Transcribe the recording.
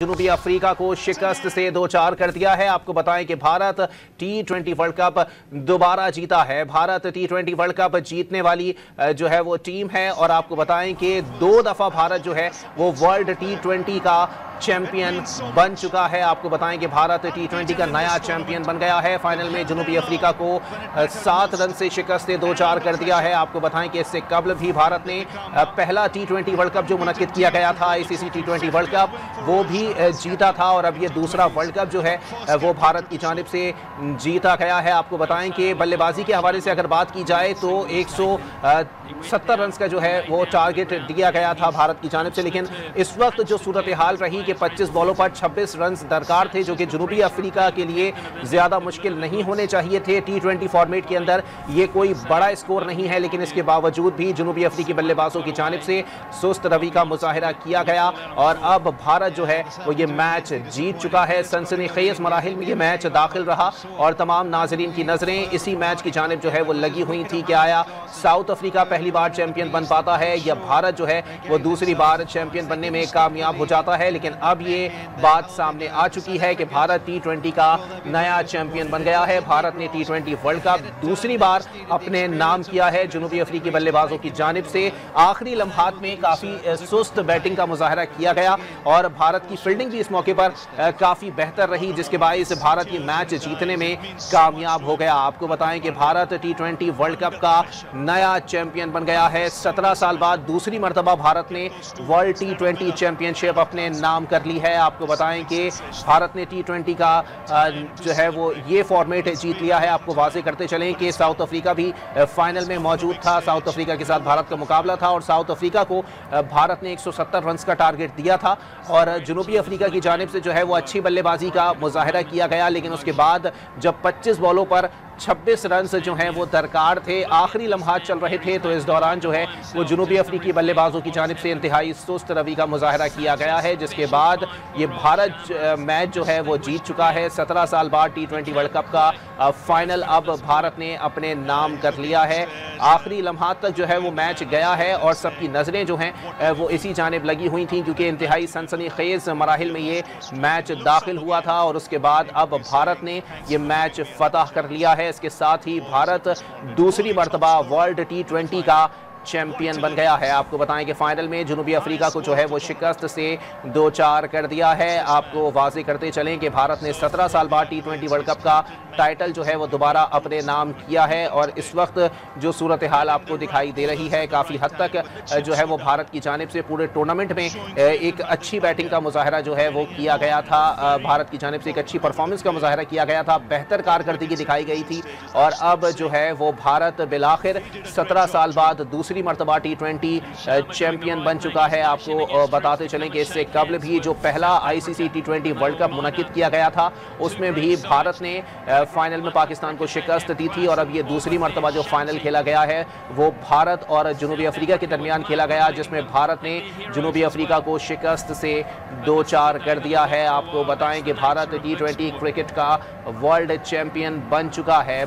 जनूबी अफ्रीका को शिकस्त से 2-4 कर दिया है। आपको बताएं कि भारत T20 वर्ल्ड कप दोबारा जीता है। भारत T20 वर्ल्ड कप जीतने वाली जो है वो टीम है और आपको बताएं कि 2 दफा भारत जो है वो वर्ल्ड T20 का चैंपियन बन चुका है। आपको बताएं कि भारत T20 का नया चैंपियन बन गया है। फाइनल में जनूबी अफ्रीका को 7 रन से शिकस्त से 2-4 कर दिया है। आपको बताएं कि इससे कबल भी भारत ने पहला T20 वर्ल्ड कप जो मुनक्किद किया गया था ICC T20 वर्ल्ड कप वो भी जीता था और अब ये दूसरा वर्ल्ड कप जो है वो भारत की जानिब से जीता गया है। आपको बताएं कि बल्लेबाजी के हवाले से अगर बात की जाए तो 170 रन का जो है वो टारगेट दिया गया था भारत की जानिब से, लेकिन इस वक्त जो सूरत हाल रही कि 25 बॉलों पर 26 रन दरकार थे, जो कि जनूबी अफ्रीका के लिए ज़्यादा मुश्किल नहीं होने चाहिए थे। T20 फॉर्मेट के अंदर ये कोई बड़ा स्कोर नहीं है, लेकिन इसके बावजूद भी जनूबी अफ्रीकी बल्लेबाजों की जानिब से सुस्त रवि का मुजाहिरा किया गया और अब भारत जो है वो ये मैच जीत चुका है। सनसनीखेज मराहिल में ये मैच दाखिल रहा और तमाम नाजरीन की नजरें इसी मैच की जानिब जो है वो लगी हुई थी कि आया साउथ अफ्रीका पहली बार चैंपियन बन पाता है या भारत जो है वो दूसरी बार चैंपियन बनने में कामयाब हो जाता है। लेकिन अब ये बात सामने आ चुकी है कि भारत T20 का नया चैंपियन बन गया है। भारत ने T20 वर्ल्ड कप दूसरी बार अपने नाम किया है। जनूबी अफ्रीकी बल्लेबाजों की जानिब से आखिरी लम्हात में काफ़ी सुस्त बैटिंग का मुजाहरा किया गया और भारत की फील्डिंग भी इस मौके पर काफ़ी बेहतर रही, जिसके बायस भारत ये मैच जीतने में कामयाब हो गया। आपको बताएं कि भारत T20 वर्ल्ड कप का नया चैंपियन बन गया है। 17 साल बाद दूसरी मरतबा भारत ने वर्ल्ड T20 चैंपियनशिप अपने नाम कर ली है। आपको बताएं कि भारत ने T20 का जो है वो ये फॉर्मेट जीत लिया है। आपको वाज़ेह करते चलें कि साउथ अफ्रीका भी फाइनल में मौजूद था। साउथ अफ्रीका के साथ भारत का मुकाबला था और साउथ अफ्रीका को भारत ने 170 रन का टारगेट दिया था और जनूबी अफ्रीका की जानिब से जो है वो अच्छी बल्लेबाजी का मुजाहिरा किया गया, लेकिन उसके बाद जब 25 बॉलों पर 26 रन जो हैं वो दरकार थे, आखिरी लम्हात चल रहे थे, तो इस दौरान जो है वो जनूबी अफ्रीकी बल्लेबाजों की जानिब से इंतहाई सुस्त रवि का मुजाहरा किया गया है, जिसके बाद ये भारत मैच जो है वो जीत चुका है। 17 साल बाद T20 वर्ल्ड कप का फाइनल अब भारत ने अपने नाम कर लिया है। आखिरी लम्हात तक जो है वो मैच गया है और सबकी नज़रें जो हैं वो इसी जानिब लगी हुई थी, क्योंकि इंतहाई सनसनीखेज मराहिल में ये मैच दाखिल हुआ था और उसके बाद अब भारत ने ये मैच फतह कर लिया है। इसके साथ ही भारत दूसरी मर्तबा वर्ल्ड T20 का चैंपियन बन गया है। आपको बताएं कि फाइनल में जनूबी अफ्रीका को जो है वो शिकस्त से 2-4 कर दिया है। आपको वाज़ेह करते चलें कि भारत ने 17 साल बाद T20 वर्ल्ड कप का टाइटल जो है वो दोबारा अपने नाम किया है और इस वक्त जो सूरत हाल आपको दिखाई दे रही है, काफ़ी हद तक जो है वो भारत की जानिब से पूरे टूर्नामेंट में एक अच्छी बैटिंग का मुजाहरा जो है वो किया गया था। भारत की जानिब से एक अच्छी परफॉर्मेंस का मुजाहरा किया गया था, बेहतर कारकर्दगी दिखाई गई थी और अब जो है वो भारत बिलाखिर 17 साल बाद दूसरी मरतबा T20 चैंपियन बन चुका है। आपको बताते चलें कि इससे कबल भी जो पहला ICC T20 वर्ल्ड कप मुनक्किद किया गया था उसमें भी भारत ने फाइनल में पाकिस्तान को शिकस्त दी थी और अब ये दूसरी मरतबा जो फाइनल खेला गया है वो भारत और जनूबी अफ्रीका के दरमियान खेला गया, जिसमें भारत ने जनूबी अफ्रीका को शिकस्त से 2-4 कर दिया है। आपको बताएं कि भारत T20 क्रिकेट का वर्ल्ड चैंपियन बन चुका है।